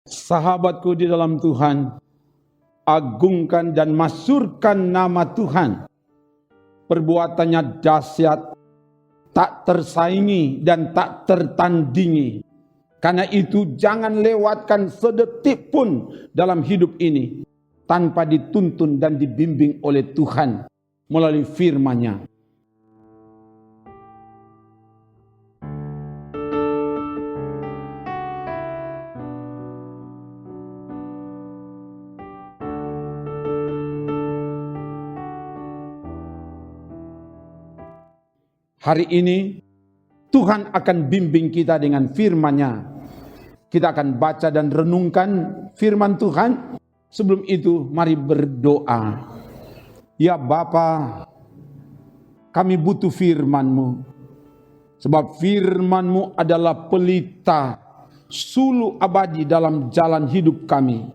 Sahabatku di dalam Tuhan, agungkan dan masyhurkan nama Tuhan. Perbuatannya dahsyat, tak tersaingi dan tak tertandingi. Karena itu jangan lewatkan sedetik pun dalam hidup ini tanpa dituntun dan dibimbing oleh Tuhan melalui firman-Nya. Hari ini Tuhan akan bimbing kita dengan firman-Nya. Kita akan baca dan renungkan firman Tuhan. Sebelum itu mari berdoa. Ya Bapa, kami butuh firman-Mu. Sebab firman-Mu adalah pelita sulu abadi dalam jalan hidup kami.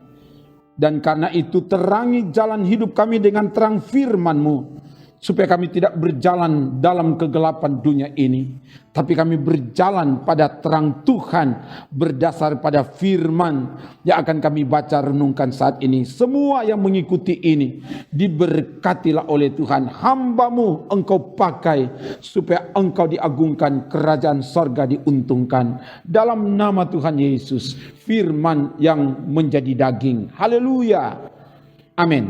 Dan karena itu terangi jalan hidup kami dengan terang firman-Mu. Supaya kami tidak berjalan dalam kegelapan dunia ini, tapi kami berjalan pada terang Tuhan berdasar pada firman yang akan kami baca renungkan saat ini. Semua yang mengikuti ini diberkatilah oleh Tuhan. Hamba-Mu Engkau pakai supaya Engkau diagungkan, kerajaan sorga diuntungkan. Dalam nama Tuhan Yesus, firman yang menjadi daging. Haleluya. Amin.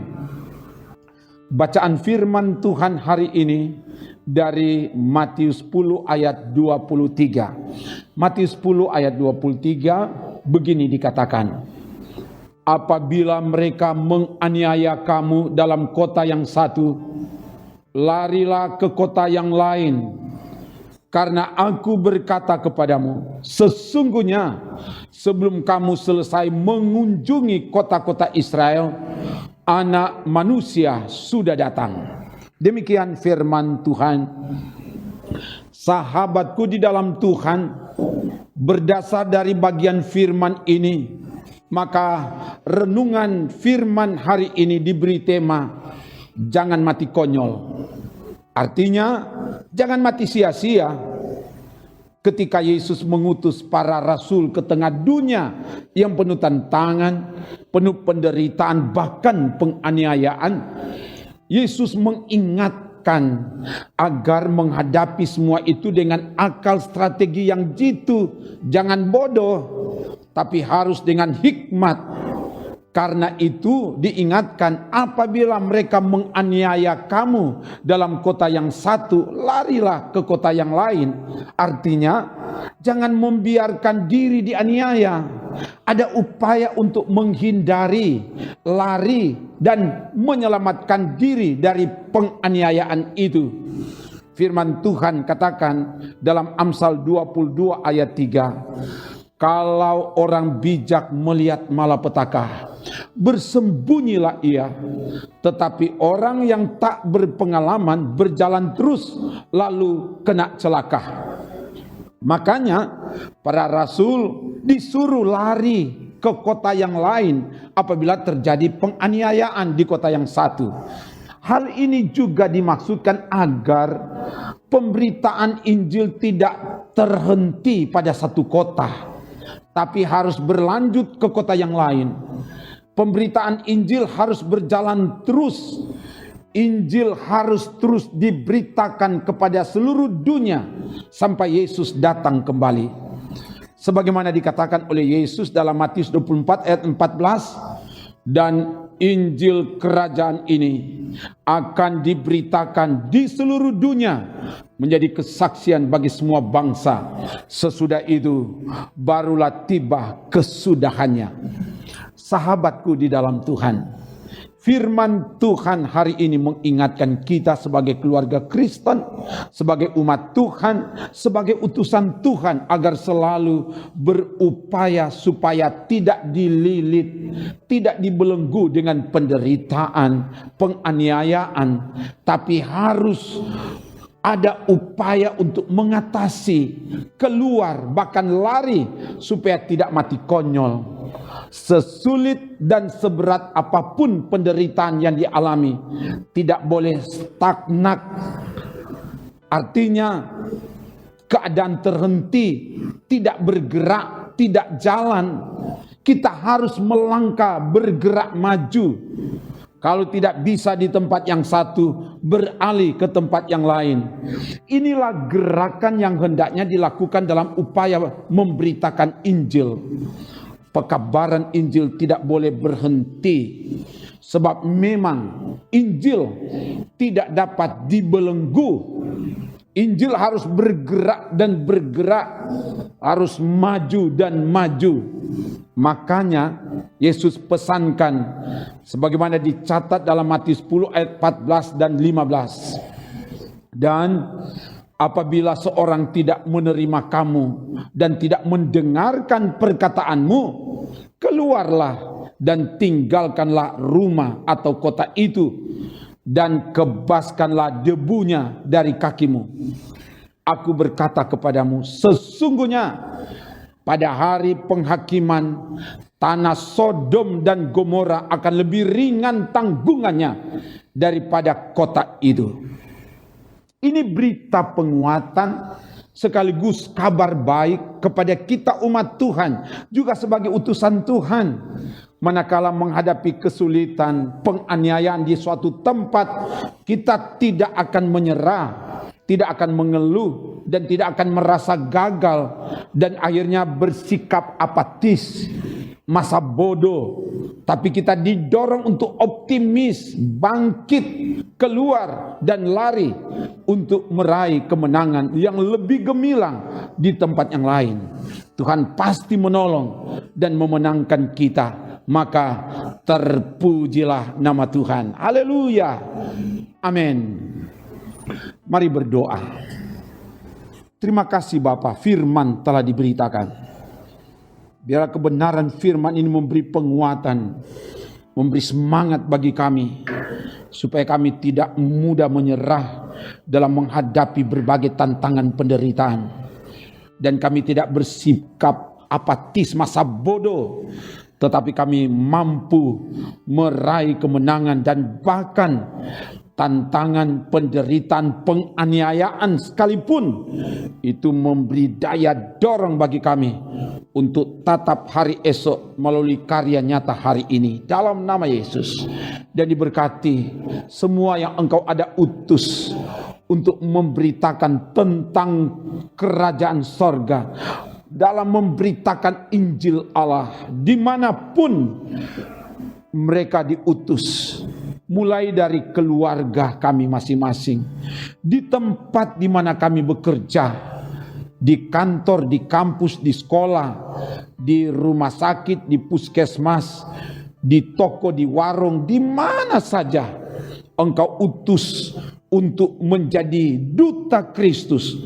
Bacaan firman Tuhan hari ini dari Matius 10 ayat 23. Matius 10 ayat 23 begini dikatakan. Apabila mereka menganiaya kamu dalam kota yang satu, larilah ke kota yang lain. Karena aku berkata kepadamu, sesungguhnya sebelum kamu selesai mengunjungi kota-kota Israel, Anak Manusia sudah datang. Demikian firman Tuhan. Sahabatku di dalam Tuhan, berdasar dari bagian firman ini, maka renungan firman hari ini diberi tema jangan mati konyol. Artinya jangan mati sia-sia. Ketika Yesus mengutus para rasul ke tengah dunia yang penuh tantangan, penuh penderitaan, bahkan penganiayaan, Yesus mengingatkan agar menghadapi semua itu dengan akal strategi yang jitu. Jangan bodoh, tapi harus dengan hikmat. Karena itu diingatkan, apabila mereka menganiaya kamu dalam kota yang satu, larilah ke kota yang lain. Artinya, jangan membiarkan diri dianiaya. Ada upaya untuk menghindari, lari, dan menyelamatkan diri dari penganiayaan itu. Firman Tuhan katakan dalam Amsal 22 ayat 3. Kalau orang bijak melihat malapetaka, bersembunyilah ia. Tetapi orang yang tak berpengalaman berjalan terus, lalu kena celaka. Makanya para rasul disuruh lari ke kota yang lain apabila terjadi penganiayaan di kota yang satu. Hal ini juga dimaksudkan agar pemberitaan Injil tidak terhenti pada satu kota, tapi harus berlanjut ke kota yang lain. Pemberitaan Injil harus berjalan terus. Injil harus terus diberitakan kepada seluruh dunia sampai Yesus datang kembali. Sebagaimana dikatakan oleh Yesus dalam Matius 24 ayat 14, dan Injil kerajaan ini akan diberitakan di seluruh dunia menjadi kesaksian bagi semua bangsa. Sesudah itu barulah tiba kesudahannya. Sahabatku di dalam Tuhan, firman Tuhan hari ini mengingatkan kita sebagai keluarga Kristen, sebagai umat Tuhan, sebagai utusan Tuhan agar selalu berupaya supaya tidak dililit, tidak dibelenggu dengan penderitaan, penganiayaan, tapi harus ada upaya untuk mengatasi, keluar, bahkan lari supaya tidak mati konyol. Sesulit dan seberat apapun penderitaan yang dialami, tidak boleh stagnan. Artinya keadaan terhenti, tidak bergerak, tidak jalan. kita harus melangkah, bergerak maju. Kalau tidak bisa di tempat yang satu, beralih ke tempat yang lain. Inilah gerakan yang hendaknya dilakukan dalam upaya memberitakan Injil. Pekabaran Injil tidak boleh berhenti. Sebab memang Injil tidak dapat dibelenggu. Injil harus bergerak dan bergerak, harus maju dan maju. Makanya Yesus pesankan sebagaimana dicatat dalam Matius 10 ayat 14 dan 15. Dan apabila seorang tidak menerima kamu dan tidak mendengarkan perkataanmu, keluarlah dan tinggalkanlah rumah atau kota itu, dan kebaskanlah debunya dari kakimu. Aku berkata kepadamu, sesungguhnya pada hari penghakiman, tanah Sodom dan Gomora akan lebih ringan tanggungannya daripada kota itu. Ini berita penguatan sekaligus kabar baik kepada kita umat Tuhan, juga sebagai utusan Tuhan. Manakala menghadapi kesulitan, penganiayaan di suatu tempat, kita tidak akan menyerah, tidak akan mengeluh, dan tidak akan merasa gagal, dan akhirnya bersikap apatis, masa bodoh. Tapi kita didorong untuk optimis, bangkit, keluar, dan lari untuk meraih kemenangan yang lebih gemilang di tempat yang lain. Tuhan pasti menolong dan memenangkan kita. Maka terpujilah nama Tuhan. Haleluya. Amin. Mari berdoa. Terima kasih Bapa, firman telah diberitakan. Biarlah kebenaran firman ini memberi penguatan, memberi semangat bagi kami, supaya kami tidak mudah menyerah dalam menghadapi berbagai tantangan penderitaan. Dan kami tidak bersikap apatis, masa bodoh, tetapi kami mampu meraih kemenangan, dan bahkan tantangan, penderitaan, penganiayaan sekalipun itu memberi daya dorong bagi kami untuk tatap hari esok melalui karya nyata hari ini dalam nama Yesus. Dan diberkati semua yang Engkau ada utus untuk memberitakan tentang kerajaan sorga, dalam memberitakan Injil Allah dimanapun mereka diutus, mulai dari keluarga kami masing-masing, di tempat di mana kami bekerja, di kantor, di kampus, di sekolah, di rumah sakit, di puskesmas, di toko, di warung, di mana saja Engkau utus untuk menjadi duta Kristus.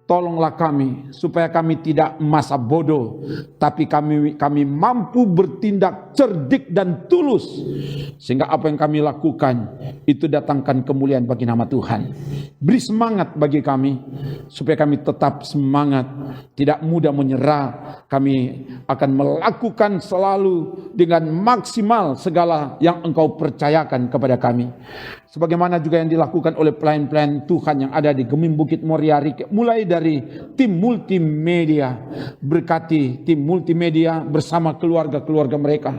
Tolonglah kami supaya kami tidak masa bodoh, tapi kami mampu bertindak cerdik dan tulus, sehingga apa yang kami lakukan itu datangkan kemuliaan bagi nama Tuhan. Beri semangat bagi kami supaya kami tetap semangat, tidak mudah menyerah. Kami akan melakukan selalu dengan maksimal segala yang Engkau percayakan kepada kami. Sebagaimana juga yang dilakukan oleh pelayan-pelayan Tuhan yang ada di Gemim Bukit Moria Rike, mulai dari tim multimedia. Berkati tim multimedia bersama keluarga-keluarga mereka,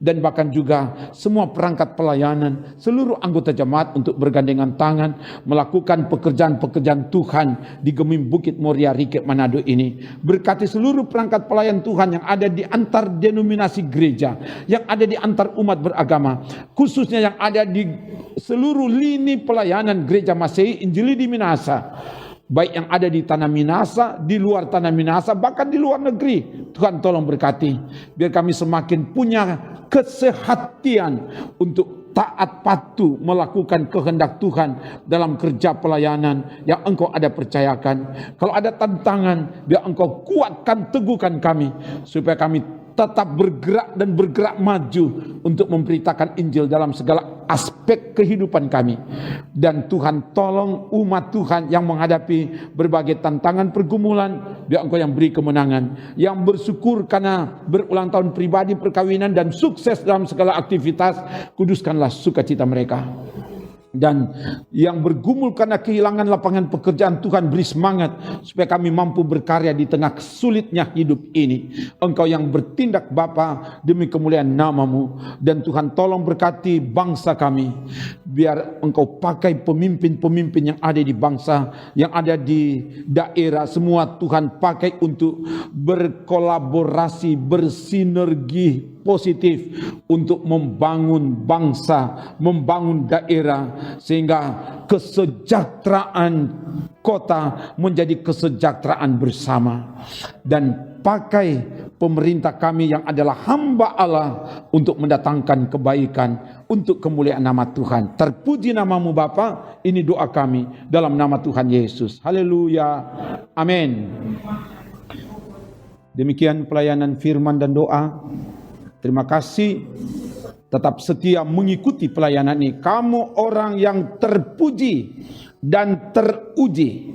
dan bahkan juga semua perangkat pelayanan, seluruh anggota jemaat untuk bergandengan tangan melakukan pekerjaan-pekerjaan Tuhan di Gemim Bukit Moria Rike Manado ini. Berkati seluruh perangkat pelayan Tuhan yang ada di antar denominasi gereja, yang ada di antar umat beragama, khususnya yang ada di seluruh lini pelayanan gereja Masehi Injili di Minasa, baik yang ada di tanah Minasa, di luar tanah Minasa, bahkan di luar negeri. Tuhan tolong berkati, biar kami semakin punya kesehatian untuk taat patuh melakukan kehendak Tuhan dalam kerja pelayanan yang Engkau ada percayakan. Kalau ada tantangan, biar Engkau kuatkan, teguhkan kami, supaya kami tetap bergerak dan bergerak maju untuk memberitakan Injil dalam segala aspek kehidupan kami. Dan Tuhan tolong umat Tuhan yang menghadapi berbagai tantangan pergumulan, biar Engkau yang beri kemenangan, yang bersyukur karena berulang tahun pribadi, perkawinan, dan sukses dalam segala aktivitas. Kuduskanlah sukacita mereka. Dan yang bergumul karena kehilangan lapangan pekerjaan, Tuhan beri semangat supaya kami mampu berkarya di tengah sulitnya hidup ini. Engkau yang bertindak Bapa demi kemuliaan nama-Mu. Dan Tuhan tolong berkati bangsa kami. Biar Engkau pakai pemimpin-pemimpin yang ada di bangsa, yang ada di daerah, semua Tuhan pakai untuk berkolaborasi, bersinergi positif untuk membangun bangsa, membangun daerah, sehingga kesejahteraan kota menjadi kesejahteraan bersama. Dan pakai pemerintah kami yang adalah hamba Allah untuk mendatangkan kebaikan untuk kemuliaan nama Tuhan. Terpuji nama-Mu Bapa, ini doa kami dalam nama Tuhan Yesus. Haleluya, amin. Demikian pelayanan firman dan doa. Terima kasih, tetap setia mengikuti pelayanan ini. Kamu orang yang terpuji dan teruji,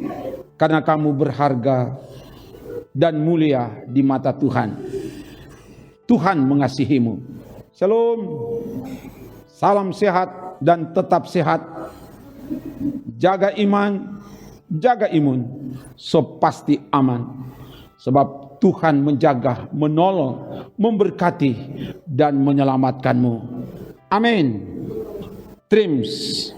karena kamu berharga dan mulia di mata Tuhan. Tuhan mengasihimu. Shalom, salam sehat dan tetap sehat. Jaga iman, jaga imun, so pasti aman. Sebab Tuhan menjaga, menolong, memberkati, dan menyelamatkanmu. Amin. Trims.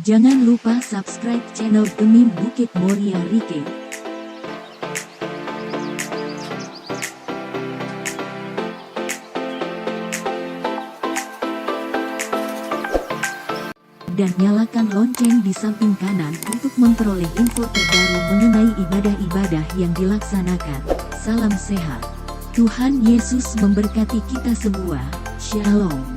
Jangan lupa subscribe channel Demi Bukit Moria Rike. Dan nyalakan lonceng di samping kanan untuk memperoleh info terbaru mengenai ibadah-ibadah yang dilaksanakan. Salam sehat. Tuhan Yesus memberkati kita semua. Shalom.